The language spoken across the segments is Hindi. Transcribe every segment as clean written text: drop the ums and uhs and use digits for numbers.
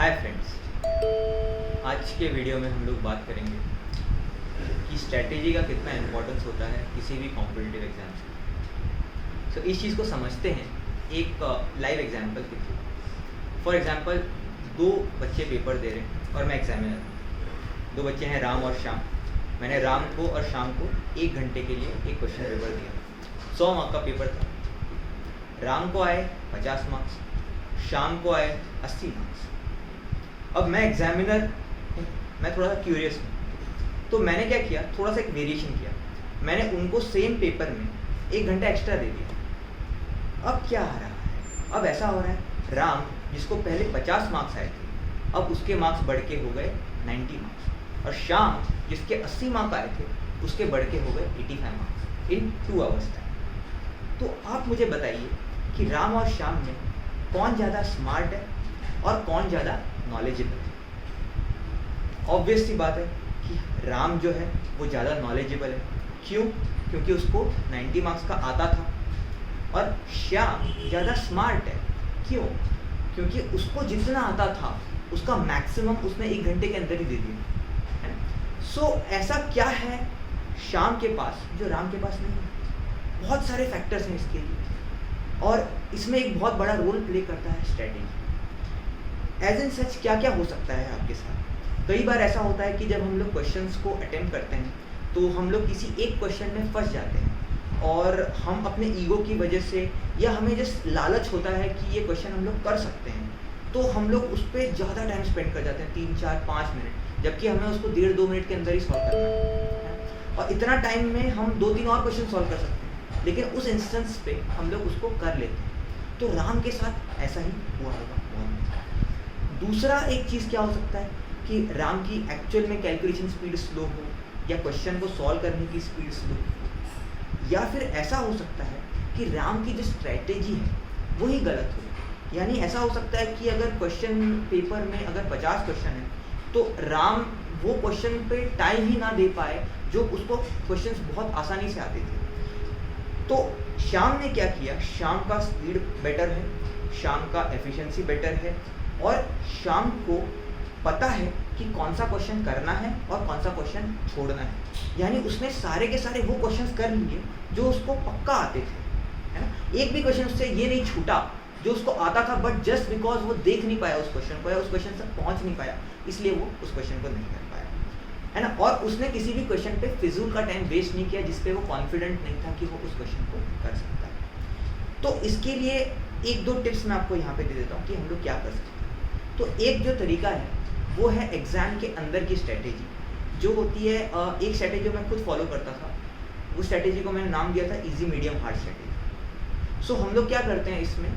हाय फ्रेंड्स, आज के वीडियो में हम लोग बात करेंगे कि स्ट्रैटेजी का कितना इम्पोर्टेंस होता है किसी भी कॉम्पिटिटिव एग्जाम्स में। इस चीज़ को समझते हैं एक लाइव एग्जांपल के थ्रू। फॉर एग्जांपल, दो बच्चे पेपर दे रहे हैं और मैं एग्जामिनर हूँ। दो बच्चे हैं राम और श्याम। मैंने राम को और श्याम को 1 घंटे के लिए एक क्वेश्चन पेपर दिया। 100 मार्क का पेपर था। राम को आए 50 मार्क्स, श्याम को आए 80 मार्क्स। अब मैं एग्जामिनर हूँ, मैं थोड़ा सा क्यूरियस हूँ, तो मैंने क्या किया, थोड़ा सा एक वेरिएशन किया। मैंने उनको सेम पेपर में 1 घंटा एक्स्ट्रा दे दिया। अब क्या आ रहा है, अब ऐसा हो रहा है, राम जिसको पहले 50 मार्क्स आए थे, अब उसके मार्क्स बढ़ के हो गए 90 मार्क्स, और श्याम जिसके 80 मार्क्स आए थे उसके बढ़ के हो गए 85 मार्क्स इन 2 आवर्स टाइम। तो आप मुझे बताइए कि राम और श्याम में कौन ज़्यादा स्मार्ट है और कौन ज़्यादा नॉलेजेबल है। ऑब्वियस सी बात है कि राम जो है वो ज़्यादा नॉलेजेबल है। क्यों? क्योंकि उसको 90 मार्क्स का आता था। और श्याम ज़्यादा स्मार्ट है। क्यों? क्योंकि उसको जितना आता था उसका मैक्सिमम उसने 1 घंटे के अंदर ही दे दिया है। सो ऐसा क्या है श्याम के पास जो राम के पास नहीं है? बहुत सारे फैक्टर्स हैं इसके लिए, और इसमें एक बहुत बड़ा रोल प्ले करता है स्ट्रेटेजी। एज इन सच क्या क्या हो सकता है आपके साथ? कई बार ऐसा होता है कि जब हम लोग क्वेश्चंस को अटेम्प्ट करते हैं तो हम लोग किसी एक क्वेश्चन में फंस जाते हैं, और हम अपने ईगो की वजह से, या हमें जिस लालच होता है कि ये क्वेश्चन हम लोग कर सकते हैं, तो हम लोग उस पर ज़्यादा टाइम स्पेंड कर जाते हैं, 3, 4, 5 मिनट, जबकि हमें उसको 1.5-2 मिनट के अंदर ही सॉल्व करना है। और इतना टाइम में हम 2-3 और क्वेश्चन सॉल्व कर सकते हैं, लेकिन उस इंस्टेंस पे हम लोग उसको कर लेते हैं। तो राम के साथ ऐसा ही हुआ होगा। दूसरा एक चीज़ क्या हो सकता है कि राम की एक्चुअल में कैलकुलेशन स्पीड स्लो हो, या क्वेश्चन को सॉल्व करने की स्पीड स्लो हो, या फिर ऐसा हो सकता है कि राम की जो स्ट्रैटेजी है वही गलत हो। यानी ऐसा हो सकता है कि अगर क्वेश्चन पेपर में अगर 50 क्वेश्चन है तो राम वो क्वेश्चन पे टाइम ही ना दे पाए जो उसको क्वेश्चंस बहुत आसानी से आते थे। तो श्याम ने क्या किया, श्याम का स्पीड बेटर है, श्याम का एफिशिएंसी बेटर है, और श्याम को पता है कि कौन सा क्वेश्चन करना है और कौन सा क्वेश्चन छोड़ना है। यानी उसने सारे के सारे वो क्वेश्चंस कर लिए जो उसको पक्का आते थे, है ना। एक भी क्वेश्चन उससे ये नहीं छूटा जो उसको आता था, बट जस्ट बिकॉज वो देख नहीं पाया उस क्वेश्चन को, या उस क्वेश्चन तक पहुंच नहीं पाया, इसलिए वो उस क्वेश्चन को नहीं कर पाया, है ना। और उसने किसी भी क्वेश्चन पे फिजूल का टाइम वेस्ट नहीं किया जिसपे वो कॉन्फिडेंट नहीं था कि वो उस क्वेश्चन को कर सकता है। तो इसके लिए 1-2 टिप्स मैं आपको यहाँ पे दे देता हूँ कि हम लोग क्या कर सकते हैं। तो एक जो तरीका है वो है एग्ज़ाम के अंदर की स्ट्रैटेजी जो होती है। एक स्ट्रैटेजी जो मैं खुद फॉलो करता था, उस स्ट्रैटेजी को मैंने नाम दिया था इजी मीडियम हार्ड स्ट्रैटेजी। सो हम लोग क्या करते हैं इसमें,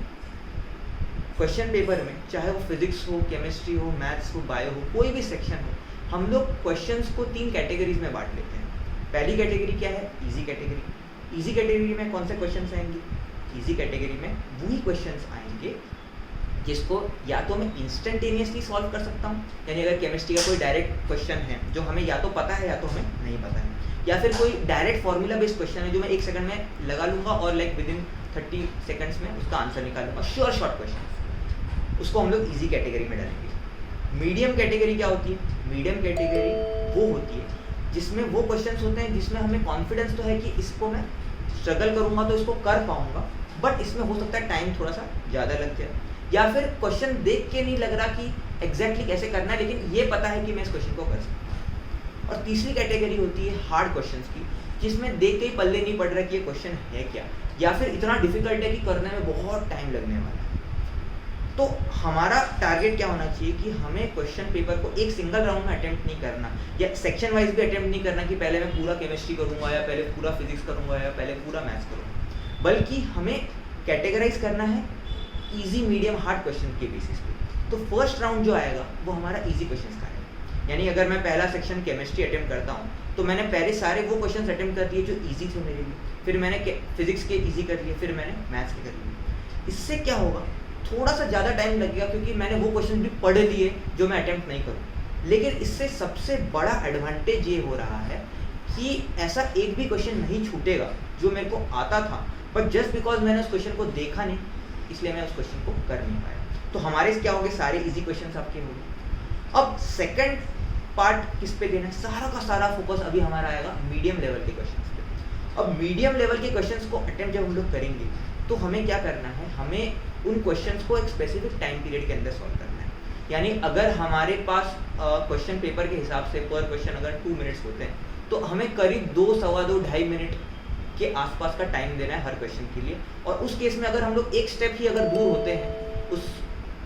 क्वेश्चन पेपर में चाहे वो फिजिक्स हो, केमिस्ट्री हो, मैथ्स हो, बायो हो, कोई भी सेक्शन हो, हम लोग क्वेश्चंस को 3 कैटेगरीज में बांट लेते हैं। पहली कैटेगरी क्या है? Easy category. इजी कैटेगरी में कौन से क्वेश्चंस आएंगे? इजी कैटेगरी में वही क्वेश्चंस आएंगे जिसको या तो मैं इंस्टेंटेनियसली सॉल्व कर सकता हूँ, यानी अगर केमिस्ट्री का कोई डायरेक्ट क्वेश्चन है जो हमें या तो पता है या तो हमें नहीं पता है, या फिर कोई डायरेक्ट फार्मूला बेस्ड क्वेश्चन है जो मैं 1 सेकंड में लगा लूँगा और लाइक विदिन 30 सेकंड्स में उसका आंसर निकालूंगा, श्योर शॉर्ट क्वेश्चन, उसको हम लोग ईजी कैटेगरी में डालेंगे। मीडियम कैटेगरी क्या होती है? मीडियम कैटेगरी वो होती है जिसमें वो क्वेश्चंस होते हैं जिसमें हमें कॉन्फिडेंस तो है कि इसको मैं स्ट्रगल करूँगा तो इसको कर पाऊँगा, बट इसमें हो सकता है टाइम थोड़ा सा ज़्यादा लग जाए, या फिर क्वेश्चन देख के नहीं लग रहा कि एग्जैक्टली कैसे करना है, लेकिन ये पता है कि मैं इस क्वेश्चन को कर सकता हूँ। और तीसरी कैटेगरी होती है हार्ड क्वेश्चंस की, जिसमें देख के ही पल्ले नहीं पड़ रहा कि ये क्वेश्चन है क्या, या फिर इतना डिफिकल्ट है कि करने में बहुत टाइम लगने वाला है। तो हमारा टारगेट क्या होना चाहिए कि हमें क्वेश्चन पेपर को एक सिंगल राउंड में अटेम्प्ट नहीं करना, या सेक्शन वाइज भी अटेम्प्ट नहीं करना कि पहले मैं पूरा केमिस्ट्री करूँगा, या पहले पूरा फिजिक्स करूँगा, या पहले पूरा मैथ्स करूँगा, बल्कि हमें कैटेगराइज करना है इजी मीडियम हार्ड क्वेश्चन के बेसिस पे। तो फर्स्ट राउंड जो आएगा वो हमारा इजी क्वेश्चंस का है। यानी अगर मैं पहला सेक्शन केमिस्ट्री अटेम्प्ट करता हूँ तो मैंने पहले सारे वो क्वेश्चंस अटेम्प्ट कर दिए जो इजी थे मेरे लिए, फिर मैंने फिजिक्स के इजी कर लिए, फिर मैंने मैथ्स के कर लिए। इससे क्या होगा, थोड़ा सा ज़्यादा टाइम लगेगा क्योंकि मैंने वो क्वेश्चन भी पढ़ लिए जो मैं अटेम्प्ट नहीं करूँ, लेकिन इससे सबसे बड़ा एडवांटेज ये हो रहा है कि ऐसा एक भी क्वेश्चन नहीं छूटेगा जो मेरे को आता था, बट जस्ट बिकॉज मैंने उस क्वेश्चन को देखा नहीं, इसलिए मैं उस क्वेश्चन को कर नहीं पाया। तो हमारे क्या होंगे, सारे इजी क्वेश्चन आपके होंगे। अब सेकंड पार्ट किस पे देना है, सारा का सारा फोकस अभी हमारा आएगा मीडियम लेवल के क्वेश्चंस पे। अब मीडियम लेवल के क्वेश्चंस को अटेम्प्ट जब हम लोग करेंगे तो हमें क्या करना है, हमें उन क्वेश्चंस को एक स्पेसिफिक टाइम पीरियड के अंदर सॉल्व करना है। यानी अगर हमारे पास क्वेश्चन पेपर के हिसाब से पर क्वेश्चन अगर 2 मिनट्स होते हैं तो हमें करीब 2, सवा 2, 2.5 मिनट के आसपास का टाइम देना है हर क्वेश्चन के लिए। और उस केस में अगर हम लोग एक स्टेप ही अगर दूर होते हैं उस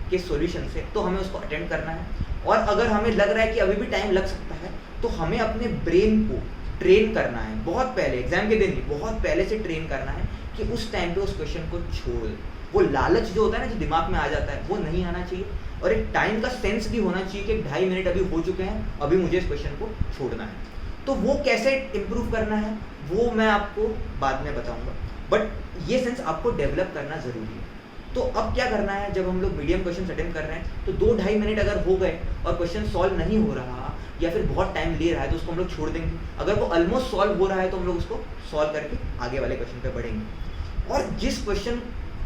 के सॉल्यूशन से तो हमें उसको अटेम्प्ट करना है। और अगर हमें लग रहा है कि अभी भी टाइम लग सकता है तो हमें अपने ब्रेन को ट्रेन करना है, बहुत पहले, एग्जाम के दिन नहीं, बहुत पहले से ट्रेन करना है कि उस टाइम पे उस क्वेश्चन को छोड़। वो लालच जो होता है ना, जो दिमाग में आ जाता है, वो नहीं आना चाहिए। और एक टाइम का सेंस भी होना चाहिए कि 2.5 मिनट अभी हो चुके हैं, अभी मुझे इस क्वेश्चन को छोड़ना है। तो वो कैसे इम्प्रूव करना है वो मैं आपको बाद में बताऊंगा, बट ये सेंस आपको डेवलप करना ज़रूरी है। तो अब क्या करना है, जब हम लोग मीडियम क्वेश्चन अटेम्प्ट कर रहे हैं तो 2-2.5 मिनट अगर हो गए और क्वेश्चन सॉल्व नहीं हो रहा या फिर बहुत टाइम ले रहा है तो उसको हम लोग छोड़ देंगे। अगर वो ऑलमोस्ट सॉल्व हो रहा है तो हम लोग उसको सॉल्व करके आगे वाले क्वेश्चन पे बढ़ेंगे। और जिस क्वेश्चन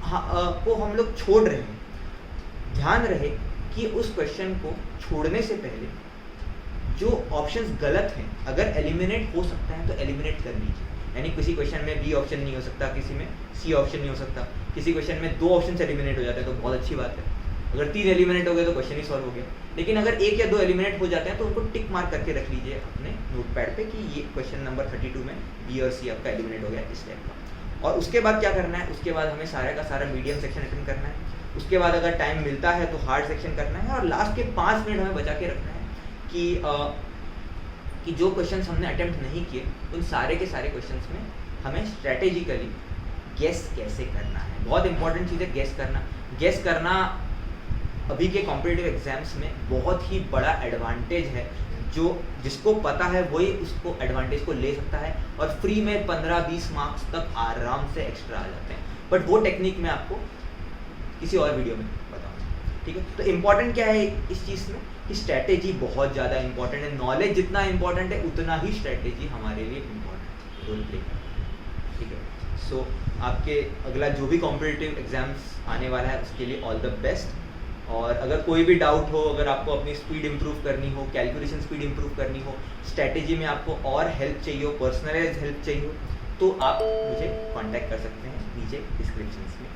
को हम लोग छोड़ रहे हैं, ध्यान रहे कि उस क्वेश्चन को छोड़ने से पहले जो ऑप्शंस गलत हैं, अगर एलिमिनेट हो सकता है तो एलिमिनेट कर लीजिए। यानी किसी क्वेश्चन में बी ऑप्शन नहीं हो सकता, किसी में सी ऑप्शन नहीं हो सकता, किसी क्वेश्चन में 2 ऑप्शन से एलिमिनेट हो जाते हैं तो बहुत अच्छी बात है। अगर 3 एलिमिनेट हो गए तो क्वेश्चन ही सॉल्व हो गया। लेकिन अगर 1 या 2 एलिमिनेट हो जाते हैं तो उनको टिक मार्क करके रख लीजिए अपने नोटपैड पे कि ये क्वेश्चन नंबर 32 में बी और सी आपका एलिमिनेट हो गया इस टाइप का। और उसके बाद क्या करना है, उसके बाद हमें सारा का सारा मीडियम सेक्शन अटेंड करना है। उसके बाद अगर टाइम मिलता है तो हार्ड सेक्शन करना है। और लास्ट के 5 मिनट हमें बचा के रखना है कि जो क्वेश्चंस हमने अटेम्प्ट नहीं किए उन सारे के सारे क्वेश्चंस में हमें स्ट्रेटेजिकली गेस कैसे करना है। बहुत इंपॉर्टेंट चीज़ है गेस करना। गेस करना अभी के कॉम्पिटिटिव एग्जाम्स में बहुत ही बड़ा एडवांटेज है। जो जिसको पता है वही उसको एडवांटेज को ले सकता है और फ्री में 15-20 मार्क्स तक आराम से एक्स्ट्रा आ जाते हैं। बट वो टेक्निक मैं आपको किसी और वीडियो में बताऊंगा, ठीक है। तो इम्पॉर्टेंट क्या है इस चीज़ में कि स्ट्रैटेजी बहुत ज़्यादा इंपॉर्टेंट है। नॉलेज जितना इंपॉर्टेंट है उतना ही स्ट्रैटेजी हमारे लिए इम्पॉर्टेंट रोल प्ले करता है, ठीक है। सो आपके अगला जो भी कॉम्पिटिटिव एग्जाम्स आने वाला है उसके लिए ऑल द बेस्ट। और अगर कोई भी डाउट हो, अगर आपको अपनी स्पीड इंप्रूव करनी हो, कैलकुलेशन स्पीड इंप्रूव करनी हो, स्ट्रैटेजी में आपको और हेल्प चाहिए हो, पर्सनलाइज हेल्प चाहिए हो, तो आप मुझे कांटेक्ट कर सकते हैं नीचे डिस्क्रिप्शन में।